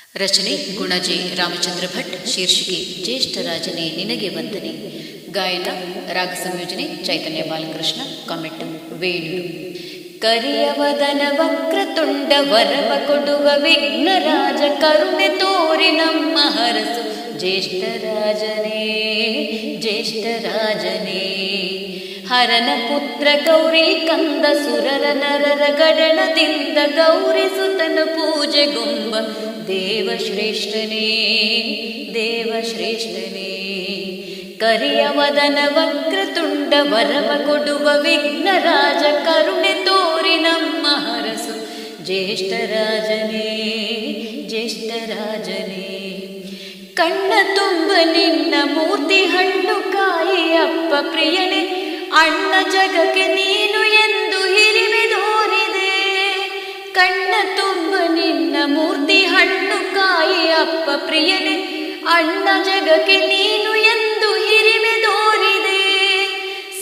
ರಚನೆ ಗುಣಜೆ ರಾಮಚಂದ್ರ ಭಟ್. ಶೀರ್ಷಿಕೆ ಜ್ಯೇಷ್ಠರಾಜನೇ ನಿನಗೆ ವಂದನೆ. ಗಾಯನ ರಾಗ ಸಂಯೋಜನೆ ಚೈತನ್ಯ ಬಾಲಕೃಷ್ಣ. ಕಾಮೆಂಟ್ ವೇಣು. ಕರಿಯವದನ ವಕ್ರತುಂಡ ವರವ ಕೊಡುವ ವಿಘ್ನರಾಜ ಕರುಣೆ ತೋರಿ ನಮ್ಮ ಹರಸು ಜ್ಯೇಷ್ಠರಾಜನೇ ಜ್ಯೇಷ್ಠರಾಜನೇ. ಹರನ ಪುತ್ರ ಗೌರಿ ಕಂದ ಸುರರ ನರರ ಗಡಣದಿಂದ ಗೌರಿಸುತನ ಪೂಜೆಗೊಂಬ ದೇವಶ್ರೇಷ್ಠನೇ ದೇವಶ್ರೇಷ್ಠನೇ. ಕರಿಯವದನ ವಕ್ರತುಂಡ ವರವ ಕೊಡುವ ವಿಘ್ನರಾಜ ಕರುಣೆ ತೋರಿ ನಮ್ಮ ಹರಸು ಜ್ಯೇಷ್ಠರಾಜನೇ ಜ್ಯೇಷ್ಠರಾಜನೇ. ಕಣ್ಣ ತುಂಬ ನಿನ್ನ ಮೂರ್ತಿ ಹಣ್ಣು ಕಾಯಿ ಅಪ್ಪ ಪ್ರಿಯನೇ, ಅಣ್ಣ ಜಗಕ್ಕೆ ನೀನು ಎಂದು ಹಿರಿಮೆ ತೋರಿದೆ. ಕಣ್ಣ ತುಂಬ ನಿನ್ನ ಮೂರ್ತಿ ಹಣ್ಣು ಕಾಯಿ ಅಪ್ಪ ಪ್ರಿಯನೇ, ಅಣ್ಣ ಜಗಕ್ಕೆ ನೀನು ಎಂದು ಹಿರಿಮೆ ತೋರಿದೆ.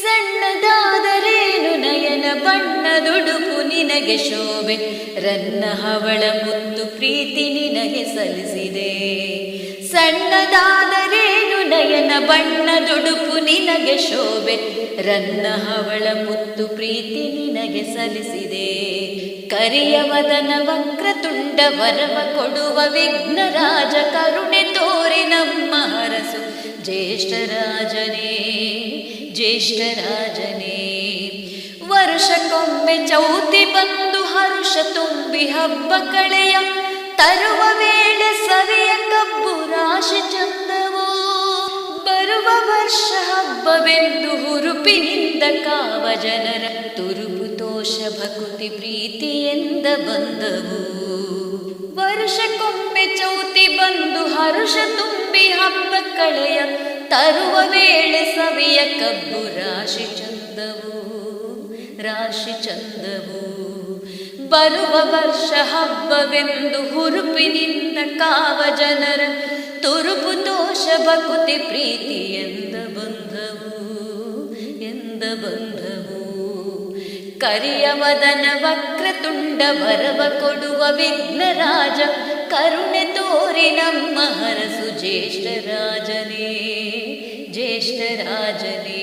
ಸಣ್ಣದಾದರೇನು ನಯನ ಬಣ್ಣದುಡುಪು ನಿನಗೆ ಶೋಭೆ, ರನ್ನ ಹವಳ ಮುತ್ತು ಪ್ರೀತಿ ನಿನಗೆ ಸಲ್ಲಿಸಿದೆ. ಸಣ್ಣದಾದರೇನು ನಯನ ಬಣ್ಣದುಡುಪು ನಿನಗೆ ಶೋಭೆ, ರನ್ನ ಹವಳ ಮುತ್ತು ಪ್ರೀತಿ ನಿನಗೆ ಸಲ್ಲಿಸಿದೆ. ಕರಿಯವದನ ವಕ್ರತುಂಡ ವರವ ಕೊಡುವ ವಿಘ್ನರಾಜ ಕರುಣೆ ತೋರಿ ನಮ್ಮ ಹರಸು ಜ್ಯೇಷ್ಠರಾಜನೇ ಜ್ಯೇಷ್ಠರಾಜನೇ. ವರ್ಷಕ್ಕೊಮ್ಮೆ ಚೌತಿ ಬಂದು ಹರುಷ ತುಂಬಿ ಹಬ್ಬ ಕಳೆಯ ತರುವ ವೇಳೆ ಸವಿಯ ಕಬ್ಬು ರಾಶಿ ಚಂದವೋ. ಬರುವ ವರ್ಷ ಹಬ್ಬವೆಂದು ಹುರುಪಿನಿಂದ ಕಾವ ಜನರ ತುರುಪು ತೋಷ ಭಕುತಿ ಪ್ರೀತಿಯಿಂದ ಬಂದವು. ವರ್ಷಕ್ಕೊಮ್ಮೆ ಚೌತಿ ಬಂದು ಹರುಷ ತುಂಬಿ ಹಬ್ಬ ಕಳೆಯ ತರುವ ವೇಳೆ ಸವಿಯ ಕಬ್ಬು ರಾಶಿ ಚಂದವು ರಾಶಿ ಚಂದವು. ಬರುವ ವರ್ಷ ಹಬ್ಬವೆಂದು ಹುರುಪಿನಿಂದ ಕಾವ ಜನರ ತುರುಪು ದೋಷ ಭಕುತಿ ಪ್ರೀತಿ ಎಂದ ಬಂಧವು ಎಂದ ಬಂಧವು. ಕರಿಯವದನ ವಕ್ರತುಂಡ ವರವ ಕೊಡುವ ವಿಘ್ನರಾಜ ಕರುಣೆ ತೋರಿ ನಮ್ಮ ಹರಸು ಜ್ಯೇಷ್ಠರಾಜನೇ ಜ್ಯೇಷ್ಠರಾಜನೇ.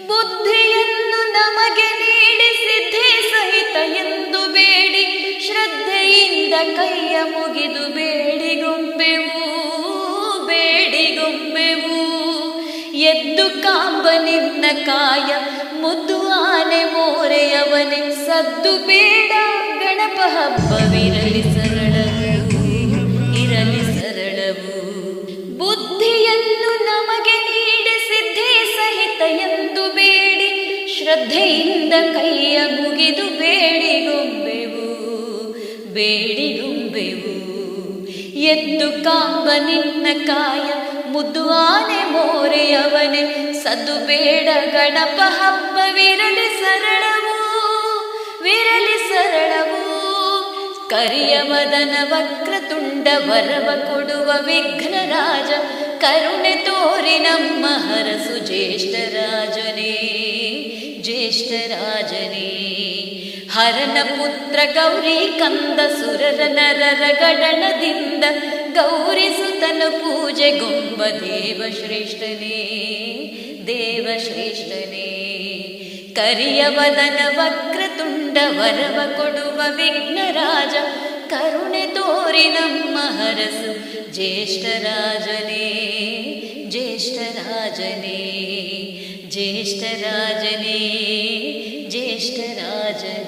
ಬುದ್ಧಿಯನ್ನು ನಮಗೆ ನೀಡಿ ಸಿದ್ಧಿ ಸಹಿತ ಎಂದು ಬೇಡಿ ಶ್ರದ್ಧೆಯಿಂದ ಕೈಯ ಮುಗಿದು ಬೇಡಿಗೊಂಬೆವು ಬೇಡಿಗೊಂಬೆವು. ಎದ್ದು ಕಾಂಬ ನಿನ್ನ ಕಾಯ ಮುದ್ದು ಆನೆ ಮೋರೆಯವನೇ, ಸದ್ದು ಬೇಡ ಗಣಪ ಹಬ್ಬವಿರಲಿ ಸರಳವು ಇರಲಿ ಸರಳವು. ಬುದ್ಧಿಯನ್ನು ನಮಗೆ ನೀಡಿ ಸಿದ್ಧಿ ಸಹಿತ ಎಂದು ಬೇಡಿ ಶ್ರದ್ಧೆಯಿಂದ ಕೈಯ ಮುಗಿದು ಬೇಡಿಗೊಂಬೆವು ಬೇಡಿಗೊಂಬೆವು. ಎದ್ದು ಕಾಂಬ ನಿನ್ನ ಕಾಯ ಮುದ್ದು ಆನೆ ಮೋರೆಯವನೇ, ಸದ್ದು ಬೇಡ ಗಣಪ ಹಬ್ಬವಿರಲಿ ಸರಳವು ವಿರಲಿ ಸರಳವು. ಕರಿಯವದನ ವಕ್ರತುಂಡ ವರವ ಕೊಡುವ ವಿಘ್ನರಾಜ ಕರುಣೆ ತೋರಿ ನಮ್ಮ ಹರಸು ಜ್ಯೇಷ್ಠರಾಜನೇ ಜ್ಯೇಷ್ಠರಾಜನೇ. ಹರನ ಪುತ್ರ ಗೌರಿ ಕಂದ ಸುರರ ನರರ ಗಡಣದಿಂದ ಗೌರಿಸುತನು ಪೂಜೆಗೊಂಬ ದೇವಶ್ರೇಷ್ಠನೇ ದೇವಶ್ರೇಷ್ಠನೇ. ಕರಿಯವದನ ವಕ್ರತುಂಡ ವರವ ಕೊಡುವ ವಿಘ್ನರಾಜ ಕರುಣೆ ತೋರಿ ನಮ್ಮ ಹರಸು ಜ್ಯೇಷ್ಠರಾಜನೇ ಜ್ಯೇಷ್ಠರಾಜನೇ ಜ್ಯೇಷ್ಠರಾಜನೇ ಜ್ಯೇಷ್ಠರಾಜನೇ.